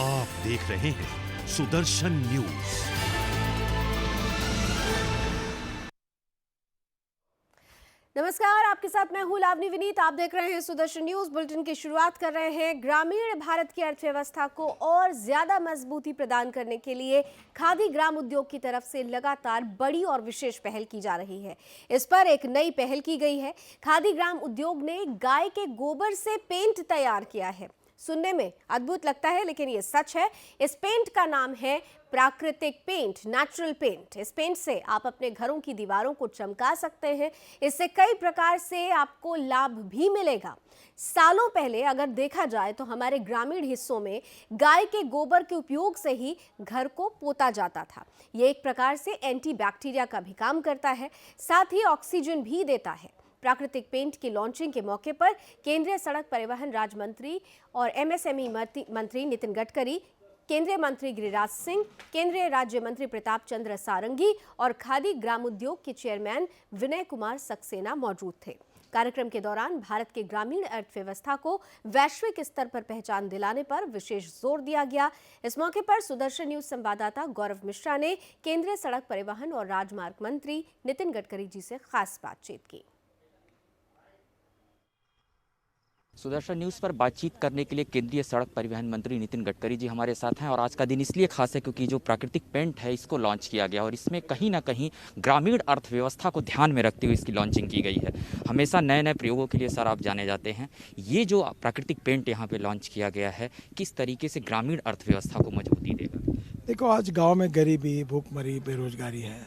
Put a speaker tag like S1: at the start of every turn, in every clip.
S1: आप देख रहे हैं सुदर्शन न्यूज।
S2: नमस्कार, आपके साथ मैं हूं लावनी विनीत। आप देख रहे हैं सुदर्शन न्यूज। बुलेटिन की शुरुआत कर रहे हैं। ग्रामीण भारत की अर्थव्यवस्था को और ज्यादा मजबूती प्रदान करने के लिए खादी ग्राम उद्योग की तरफ से लगातार बड़ी और विशेष पहल की जा रही है। इस पर एक नई पहल की गई है। खादी ग्राम उद्योग ने गाय के गोबर से पेंट तैयार किया है। सुनने में अद्भुत लगता है, लेकिन ये सच है। इस पेंट का नाम है प्राकृतिक पेंट, नेचुरल पेंट। इस पेंट से आप अपने घरों की दीवारों को चमका सकते हैं। इससे कई प्रकार से आपको लाभ भी मिलेगा। सालों पहले अगर देखा जाए तो हमारे ग्रामीण हिस्सों में गाय के गोबर के उपयोग से ही घर को पोता जाता था। ये एक प्रकार से एंटी बैक्टीरिया का भी काम करता है, साथ ही ऑक्सीजन भी देता है। प्राकृतिक पेंट की लॉन्चिंग के मौके पर केंद्रीय सड़क परिवहन राज्य मंत्री और एमएसएमई मंत्री नितिन गडकरी, केंद्रीय मंत्री गिरिराज सिंह, केंद्रीय राज्य मंत्री प्रताप चंद्र सारंगी और खादी ग्रामोद्योग के चेयरमैन विनय कुमार सक्सेना मौजूद थे। कार्यक्रम के दौरान भारत के ग्रामीण अर्थव्यवस्था को वैश्विक स्तर पर पहचान दिलाने पर विशेष जोर दिया गया। इस मौके पर सुदर्शन न्यूज संवाददाता गौरव मिश्रा ने केंद्रीय सड़क परिवहन और राजमार्ग मंत्री नितिन गडकरी जी से खास बातचीत की।
S3: सुदर्शन न्यूज़ पर बातचीत करने के लिए केंद्रीय सड़क परिवहन मंत्री नितिन गडकरी जी हमारे साथ हैं। और आज का दिन इसलिए खास है क्योंकि जो प्राकृतिक पेंट है इसको लॉन्च किया गया और इसमें कहीं ना कहीं ग्रामीण अर्थव्यवस्था को ध्यान में रखते हुए इसकी लॉन्चिंग की गई है। हमेशा नए नए प्रयोगों के लिए सर आप जाने जाते हैं। ये जो प्राकृतिक पेंट यहाँ पे लॉन्च किया गया है, किस तरीके से ग्रामीण अर्थव्यवस्था को मजबूती देगा?
S4: देखो, आज गाँव में गरीबी, भूखमरी, बेरोजगारी है,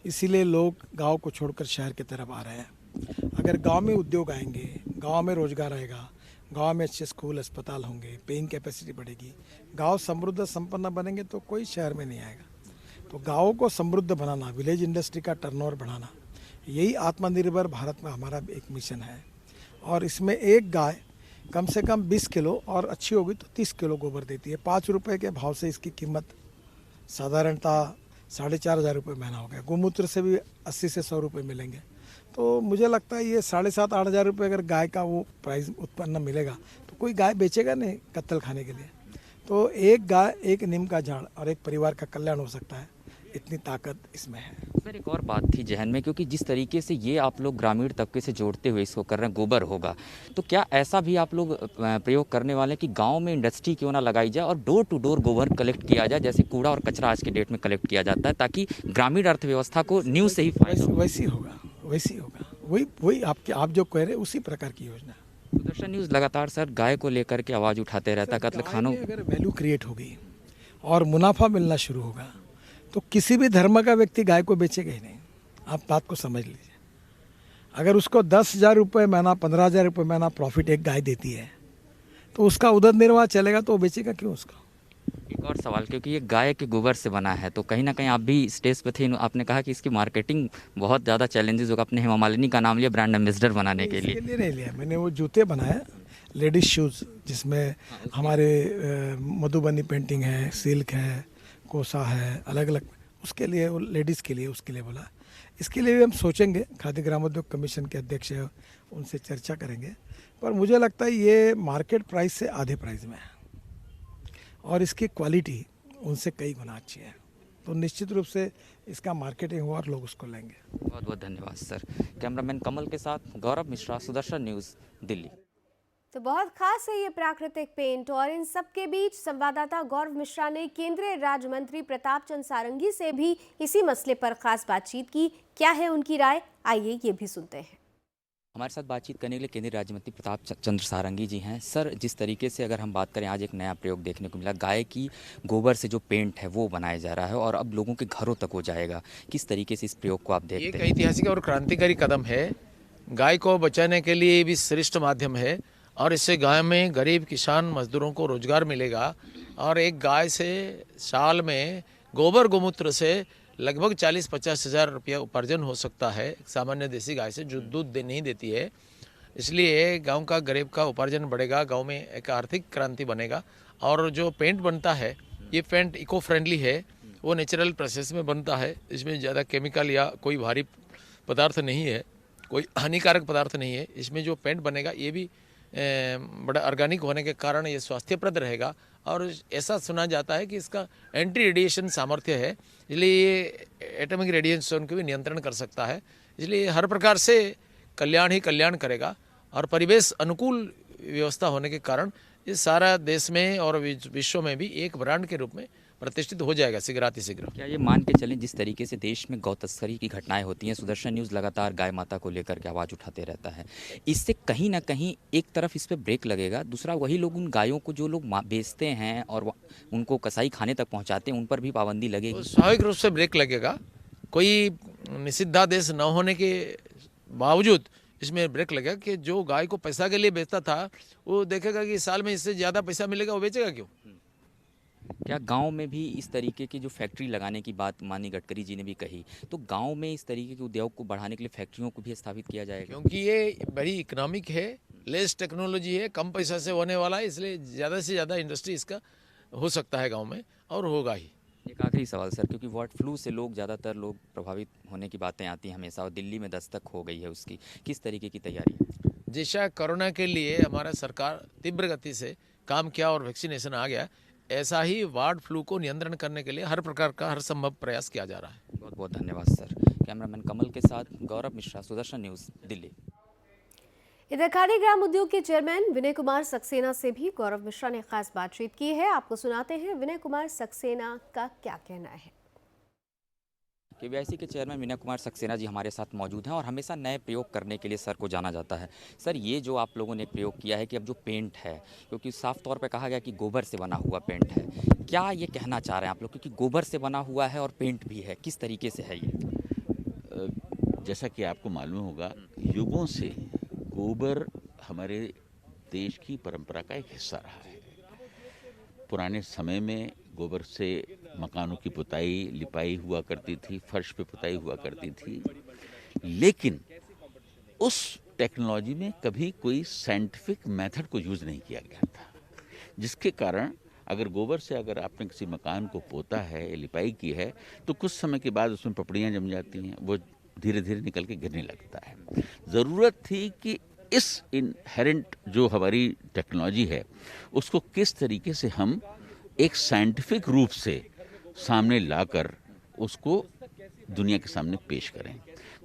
S4: इसीलिए लोग गाँव को छोड़कर शहर की तरफ आ रहे हैं। अगर गांव में उद्योग आएंगे, गांव में रोजगार आएगा, गांव में अच्छे स्कूल अस्पताल होंगे, पेइंग कैपेसिटी बढ़ेगी, गांव समृद्ध संपन्न बनेंगे तो कोई शहर में नहीं आएगा। तो गाँव को समृद्ध बनाना, विलेज इंडस्ट्री का टर्नओवर बढ़ाना, यही आत्मनिर्भर भारत में हमारा एक मिशन है। और इसमें एक गाय कम से कम 20 किलो और अच्छी होगी तो 30 किलो गोबर देती है। 5 रुपये के भाव से इसकी कीमत साधारणतः 4,500 रुपये महीना हो गया। गोमूत्र से भी 80 से 100 रुपये मिलेंगे। तो मुझे लगता है ये 7,500-8,000 रुपये अगर गाय का वो प्राइस उत्पन्न मिलेगा तो कोई गाय बेचेगा नहीं कत्तल खाने के लिए। तो एक गाय, एक नीम का झाड़ और एक परिवार का कल्याण हो सकता है, इतनी ताकत इसमें है।
S3: सर, एक और बात थी जहन में, क्योंकि जिस तरीके से ये आप लोग ग्रामीण तबके से जोड़ते हुए इसको कर रहे हैं, गोबर होगा, तो क्या ऐसा भी आप लोग प्रयोग करने वाले हैं कि गांव में इंडस्ट्री क्यों ना लगाई जाए और डोर टू डोर गोबर कलेक्ट किया जाए, जैसे कूड़ा और कचरा आज के डेट में कलेक्ट किया जाता है, ताकि ग्रामीण अर्थव्यवस्था को न्यूज़ से ही फायदा?
S4: वैसी होगा, वही आप जो कह रहे हैं उसी प्रकार की योजना।
S3: सुदर्शन न्यूज़ लगातार सर गाय को लेकर के आवाज़ उठाते रहता है। कत्ल खानों
S4: अगर वैल्यू क्रिएट होगी और मुनाफा मिलना शुरू होगा तो किसी भी धर्म का व्यक्ति गाय को बेचेगा ही नहीं। आप बात को समझ लीजिए। अगर उसको 10,000 रुपये महीना, 15,000 रुपये महीना प्रॉफिट एक गाय देती है तो उसका उदर निर्वाह चलेगा, तो वो बेचेगा क्यों उसका?
S3: एक और सवाल, क्योंकि ये गाय के गोबर से बना है तो कहीं ना कहीं आप भी स्टेज पे थे, आपने कहा कि इसकी मार्केटिंग बहुत ज़्यादा चैलेंजेस होगा। आपने हेमा मालिनी का नाम लिया ब्रांड एम्बेसडर बनाने के लिए।
S4: नहीं लिया मैंने, वो जूते बनाए लेडीज शूज़, जिसमें हमारे मधुबनी पेंटिंग है, सिल्क है, कोसा है, अलग अलग, उसके लिए, वो लेडीज़ के लिए, उसके लिए बोला। इसके लिए भी हम सोचेंगे, खादी ग्रामोद्योग कमीशन के अध्यक्ष है, उनसे चर्चा करेंगे। पर मुझे लगता है ये मार्केट प्राइस से आधे प्राइस में है और इसकी क्वालिटी उनसे कई गुना अच्छी है। तो निश्चित रूप से इसका मार्केटिंग हुआ और लोग उसको लेंगे।
S3: बहुत बहुत धन्यवाद सर। कैमरामैन कमल के साथ गौरव मिश्रा, सुदर्शन न्यूज़, दिल्ली।
S2: तो बहुत खास है ये प्राकृतिक पेंट। और इन सब के बीच संवाददाता गौरव मिश्रा ने केंद्रीय राज्य मंत्री प्रताप चंद्र सारंगी से भी इसी मसले पर खास बातचीत की। क्या है उनकी राय, आइए ये भी सुनते हैं।
S3: हमारे साथ बातचीत करने के लिए केंद्रीय राज्य मंत्री प्रताप चंद्र सारंगी जी हैं। सर, जिस तरीके से अगर हम बात करें, आज एक नया प्रयोग देखने को मिला, गाय की गोबर से जो पेंट है वो बनाया जा रहा है और अब लोगों के घरों तक वो जाएगा। किस तरीके से इस प्रयोग को आप देखते हैं?
S5: एक ऐतिहासिक और क्रांतिकारी कदम है। गाय को बचाने के लिए भी श्रेष्ठ माध्यम है और इससे गाय में गरीब किसान मजदूरों को रोजगार मिलेगा। और एक गाय से साल में गोबर गोमूत्र से लगभग 40-50 हज़ार रुपया उपार्जन हो सकता है सामान्य देसी गाय से, जो दूध नहीं देती है। इसलिए गांव का गरीब का उपार्जन बढ़ेगा, गांव में एक आर्थिक क्रांति बनेगा। और जो पेंट बनता है, ये पेंट इको फ्रेंडली है, वो नेचुरल प्रोसेस में बनता है। इसमें ज़्यादा केमिकल या कोई भारी पदार्थ नहीं है, कोई हानिकारक पदार्थ नहीं है। इसमें जो पेंट बनेगा ये भी बड़ा ऑर्गेनिक होने के कारण ये स्वास्थ्यप्रद रहेगा और ऐसा सुना जाता है कि इसका एंटी रेडिएशन सामर्थ्य है, इसलिए ये एटॉमिक रेडिएशन को भी नियंत्रण कर सकता है। इसलिए हर प्रकार से कल्याण ही कल्याण करेगा और परिवेश अनुकूल व्यवस्था होने के कारण ये सारा देश में और विश्व में भी एक ब्रांड के रूप में प्रतिष्ठित हो जाएगा शीघ्र।
S3: क्या ये मान के चलें जिस तरीके से देश में गौ तस्करी की घटनाएं होती हैं, सुदर्शन न्यूज़ लगातार गाय माता को लेकर के आवाज़ उठाते रहता है, इससे कहीं ना कहीं एक तरफ इस पर ब्रेक लगेगा, दूसरा वही लोग उन गायों को जो लोग बेचते हैं और उनको कसाई खाने तक पहुंचाते हैं उन पर भी पाबंदी लगेगी।
S5: तो स्वाभाविक रूप से ब्रेक लगेगा। कोई निषिद्धादेश न होने के बावजूद इसमें ब्रेक लगेगा कि जो गाय को पैसा के लिए बेचता था वो देखेगा कि साल में इससे ज़्यादा पैसा मिलेगा, वो बेचेगा क्यों।
S3: क्या गांव में भी इस तरीके की जो फैक्ट्री लगाने की बात माननीय गडकरी जी ने भी कही, तो गांव में इस तरीके के उद्योग को बढ़ाने के लिए फैक्ट्रियों को भी स्थापित किया जाएगा?
S5: क्योंकि ये बड़ी इकोनॉमिक है, लेस टेक्नोलॉजी है, कम पैसा से होने वाला है, इसलिए ज़्यादा से ज़्यादा इंडस्ट्री इसका हो सकता है गाँव में और होगा ही।
S3: एक आखिरी सवाल सर, क्योंकि बर्ड फ्लू से ज़्यादातर लोग प्रभावित होने की बातें आती हैं हमेशा और दिल्ली में दस्तक हो गई है उसकी, किस तरीके की तैयारी है?
S5: जैसा कोरोना के लिए हमारा सरकार तीव्र गति से काम किया और वैक्सीनेशन आ गया, ऐसा ही बर्ड फ्लू को नियंत्रण करने के लिए हर प्रकार का हर संभव प्रयास किया जा रहा है।
S3: बहुत बहुत धन्यवाद सर। कैमरामैन कमल के साथ गौरव मिश्रा, सुदर्शन न्यूज़, दिल्ली।
S2: इधर खादी ग्राम उद्योग के चेयरमैन विनय कुमार सक्सेना से भी गौरव मिश्रा ने खास बातचीत की है। आपको सुनाते हैं विनय कुमार सक्सेना का क्या कहना है।
S3: KVIC के चेयरमैन विनय कुमार सक्सेना जी हमारे साथ मौजूद हैं और हमेशा नए प्रयोग करने के लिए सर को जाना जाता है। सर, ये जो आप लोगों ने प्रयोग किया है कि अब जो पेंट है, क्योंकि साफ तौर पे कहा गया कि गोबर से बना हुआ पेंट है, क्या ये कहना चाह रहे हैं आप लोग, क्योंकि गोबर से बना हुआ है और पेंट भी है, किस तरीके से है ये?
S6: जैसा कि आपको मालूम होगा, युगों से गोबर हमारे देश की परंपरा का एक हिस्सा रहा है। पुराने समय में गोबर से मकानों की पुताई लिपाई हुआ करती थी, फर्श पे पुताई हुआ करती थी, लेकिन उस टेक्नोलॉजी में कभी कोई साइंटिफिक मेथड को यूज़ नहीं किया गया था, जिसके कारण अगर गोबर से अगर आपने किसी मकान को पोता है, लिपाई की है, तो कुछ समय के बाद उसमें पपड़ियाँ जम जाती हैं, वो धीरे धीरे निकल के गिरने लगता है। ज़रूरत थी कि इस इनहेरेंट जो हमारी टेक्नोलॉजी है उसको किस तरीके से हम एक साइंटिफिक रूप से सामने लाकर उसको दुनिया के सामने पेश करें।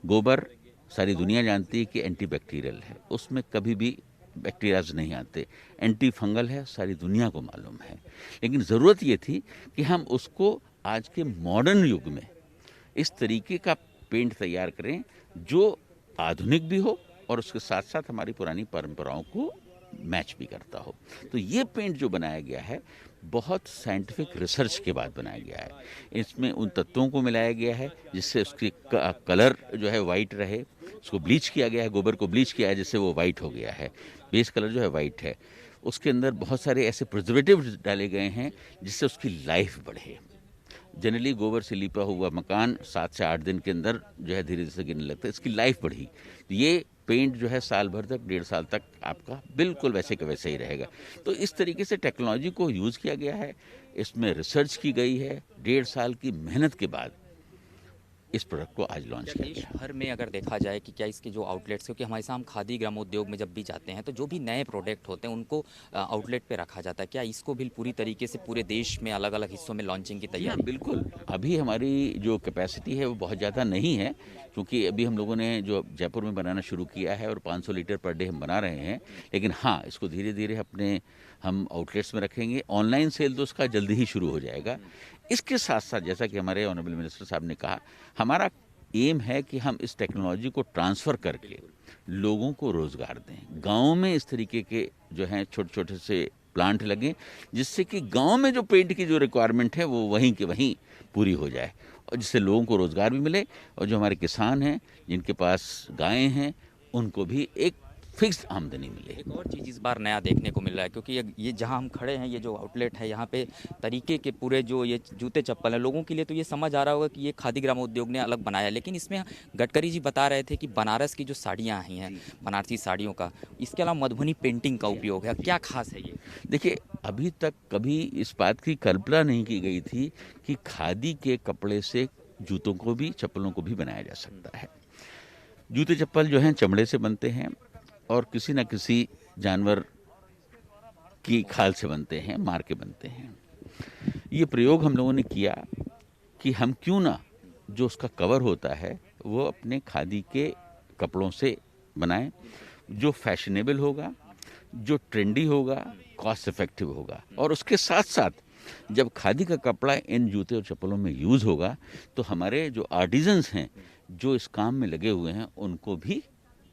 S6: गोबर सारी दुनिया जानती है कि एंटी बैक्टीरियल है, उसमें कभी भी बैक्टीरियाज नहीं आते, एंटी फंगल है, सारी दुनिया को मालूम है। लेकिन ज़रूरत ये थी कि हम उसको आज के मॉडर्न युग में इस तरीके का पेंट तैयार करें जो आधुनिक भी हो और उसके साथ साथ हमारी पुरानी परंपराओं को मैच भी करता हो। तो ये पेंट जो बनाया गया है बहुत साइंटिफिक रिसर्च के बाद बनाया गया है। इसमें उन तत्वों को मिलाया गया है जिससे उसकी कलर जो है वाइट रहे, उसको ब्लीच किया गया है, गोबर को ब्लीच किया है जिससे वो वाइट हो गया है, बेस कलर जो है वाइट है। उसके अंदर बहुत सारे ऐसे प्रिजर्वेटिव डाले गए हैं जिससे उसकी लाइफ बढ़े। जनरली गोबर से लिपा हुआ मकान 7 से 8 दिन के अंदर जो है धीरे धीरे गिरने लगता है, इसकी लाइफ बढ़ी। तो ये पेंट जो है साल भर तक, 1.5 साल तक आपका बिल्कुल वैसे का वैसे ही रहेगा। तो इस तरीके से टेक्नोलॉजी को यूज़ किया गया है, इसमें रिसर्च की गई है, 1.5 साल की मेहनत के बाद इस प्रोडक्ट को आज लॉन्च किया
S3: देश
S6: गया।
S3: भर में अगर देखा जाए कि क्या इसके जो आउटलेट्स, क्योंकि हमारे साथ हम खादी ग्रामोद्योग में जब भी जाते हैं तो जो भी नए प्रोडक्ट होते हैं उनको आउटलेट पे रखा जाता है, क्या इसको भी पूरी तरीके से पूरे देश में अलग अलग हिस्सों में लॉन्चिंग की तैयारी?
S6: बिल्कुल, अभी हमारी जो कैपेसिटी है वो बहुत ज़्यादा नहीं है, क्योंकि अभी हम लोगों ने जो जयपुर में बनाना शुरू किया है और 500 लीटर पर डे हम बना रहे हैं। लेकिन हाँ, इसको धीरे धीरे अपने हम आउटलेट्स में रखेंगे। ऑनलाइन सेल तो उसका जल्दी ही शुरू हो जाएगा। इसके साथ साथ जैसा कि हमारे ऑनरेबल मिनिस्टर साहब ने कहा, हमारा एम है कि हम इस टेक्नोलॉजी को ट्रांसफ़र करके लोगों को रोज़गार दें। गाँव में इस तरीके के जो हैं छोटे छोटे से प्लांट लगें जिससे कि गांव में जो पेंट की जो रिक्वायरमेंट है वो वहीं के वहीं पूरी हो जाए और जिससे लोगों को रोज़गार भी मिले और जो हमारे किसान हैं जिनके पास गायें हैं उनको भी एक फिक्स्ड आमदनी मिले।
S3: एक और चीज़ इस बार नया देखने को मिल रहा है, क्योंकि ये जहां हम खड़े हैं, ये जो आउटलेट है, यहाँ पे तरीके के पूरे जो ये जूते चप्पल हैं, लोगों के लिए तो ये समझ आ रहा होगा कि ये खादी ग्रामोद्योग ने अलग बनाया, लेकिन इसमें गडकरी जी बता रहे थे कि बनारस की जो साड़ियाँ आई हैं, बनारसी साड़ियों का, इसके अलावा मधुबनी पेंटिंग का उपयोग है। क्या खास है ये?
S6: देखिए, अभी तक कभी इस बात की कल्पना नहीं की गई थी कि खादी के कपड़े से जूतों को भी, चप्पलों को भी बनाया जा सकता है। जूते चप्पल जो हैं चमड़े से बनते हैं और किसी न किसी जानवर की खाल से बनते हैं, मार के बनते हैं। ये प्रयोग हम लोगों ने किया कि हम क्यों ना जो उसका कवर होता है वो अपने खादी के कपड़ों से बनाएं, जो फैशनेबल होगा, जो ट्रेंडी होगा, कॉस्ट इफेक्टिव होगा। और उसके साथ साथ जब खादी का कपड़ा इन जूते और चप्पलों में यूज़ होगा तो हमारे जो आर्टिजन्स हैं, जो इस काम में लगे हुए हैं, उनको भी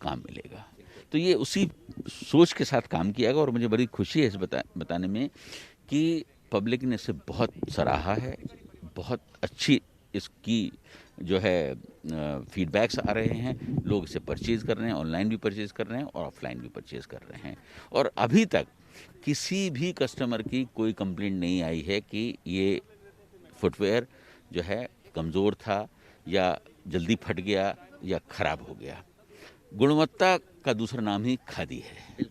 S6: काम मिलेगा। तो ये उसी सोच के साथ काम किया गया और मुझे बड़ी खुशी है इस बताने में कि पब्लिक ने इसे बहुत सराहा है। बहुत अच्छी इसकी जो है फीडबैक्स आ रहे हैं, लोग इसे परचेज़ कर रहे हैं, ऑनलाइन भी परचेज़ कर रहे हैं और ऑफलाइन भी परचेज़ कर रहे हैं। और अभी तक किसी भी कस्टमर की कोई कंप्लेंट नहीं आई है कि ये फुटवेयर जो है कमज़ोर था या जल्दी फट गया या ख़राब हो गया। गुणवत्ता का दूसरा नाम ही खादी है।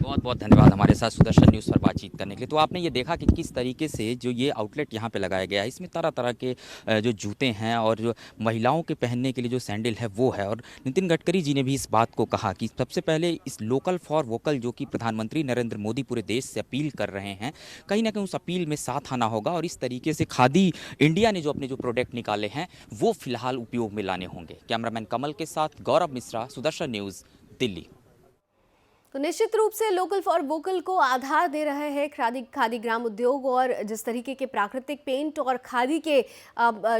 S3: बहुत बहुत धन्यवाद हमारे साथ सुदर्शन न्यूज़ पर बातचीत करने के लिए। तो आपने ये देखा कि किस तरीके से जो ये आउटलेट यहाँ पे लगाया गया है, इसमें तरह तरह के जो जूते हैं और जो महिलाओं के पहनने के लिए जो सैंडल है वो है। और नितिन गडकरी जी ने भी इस बात को कहा कि सबसे पहले इस लोकल फॉर वोकल जो कि प्रधानमंत्री नरेंद्र मोदी पूरे देश से अपील कर रहे हैं, कहीं ना कहीं उस अपील में साथ आना होगा और इस तरीके से खादी इंडिया ने जो अपने जो प्रोडक्ट निकाले हैं वो फिलहाल उपयोग में लाने होंगे। कैमरामैन कमल के साथ गौरव मिश्रा, सुदर्शन न्यूज़, दिल्ली।
S2: तो निश्चित रूप से लोकल फॉर वोकल को आधार दे रहे हैं खादी ग्राम उद्योग, और जिस तरीके के प्राकृतिक पेंट और खादी के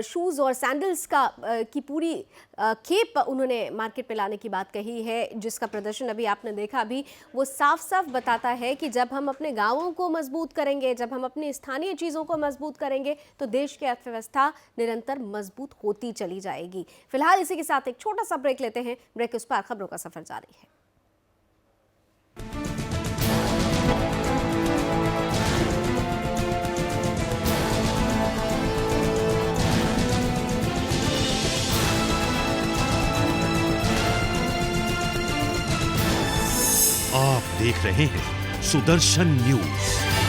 S2: शूज़ और सैंडल्स की पूरी खेप उन्होंने मार्केट पे लाने की बात कही है, जिसका प्रदर्शन अभी आपने देखा, अभी वो साफ साफ बताता है कि जब हम अपने गाँवों को मजबूत करेंगे, जब हम अपनी स्थानीय चीज़ों को मजबूत करेंगे तो देश की अर्थव्यवस्था निरंतर मजबूत होती चली जाएगी। फिलहाल इसी के साथ एक छोटा सा ब्रेक लेते हैं। ब्रेक के उस पार खबरों का सफर जारी है।
S1: आप देख रहे हैं सुदर्शन न्यूज।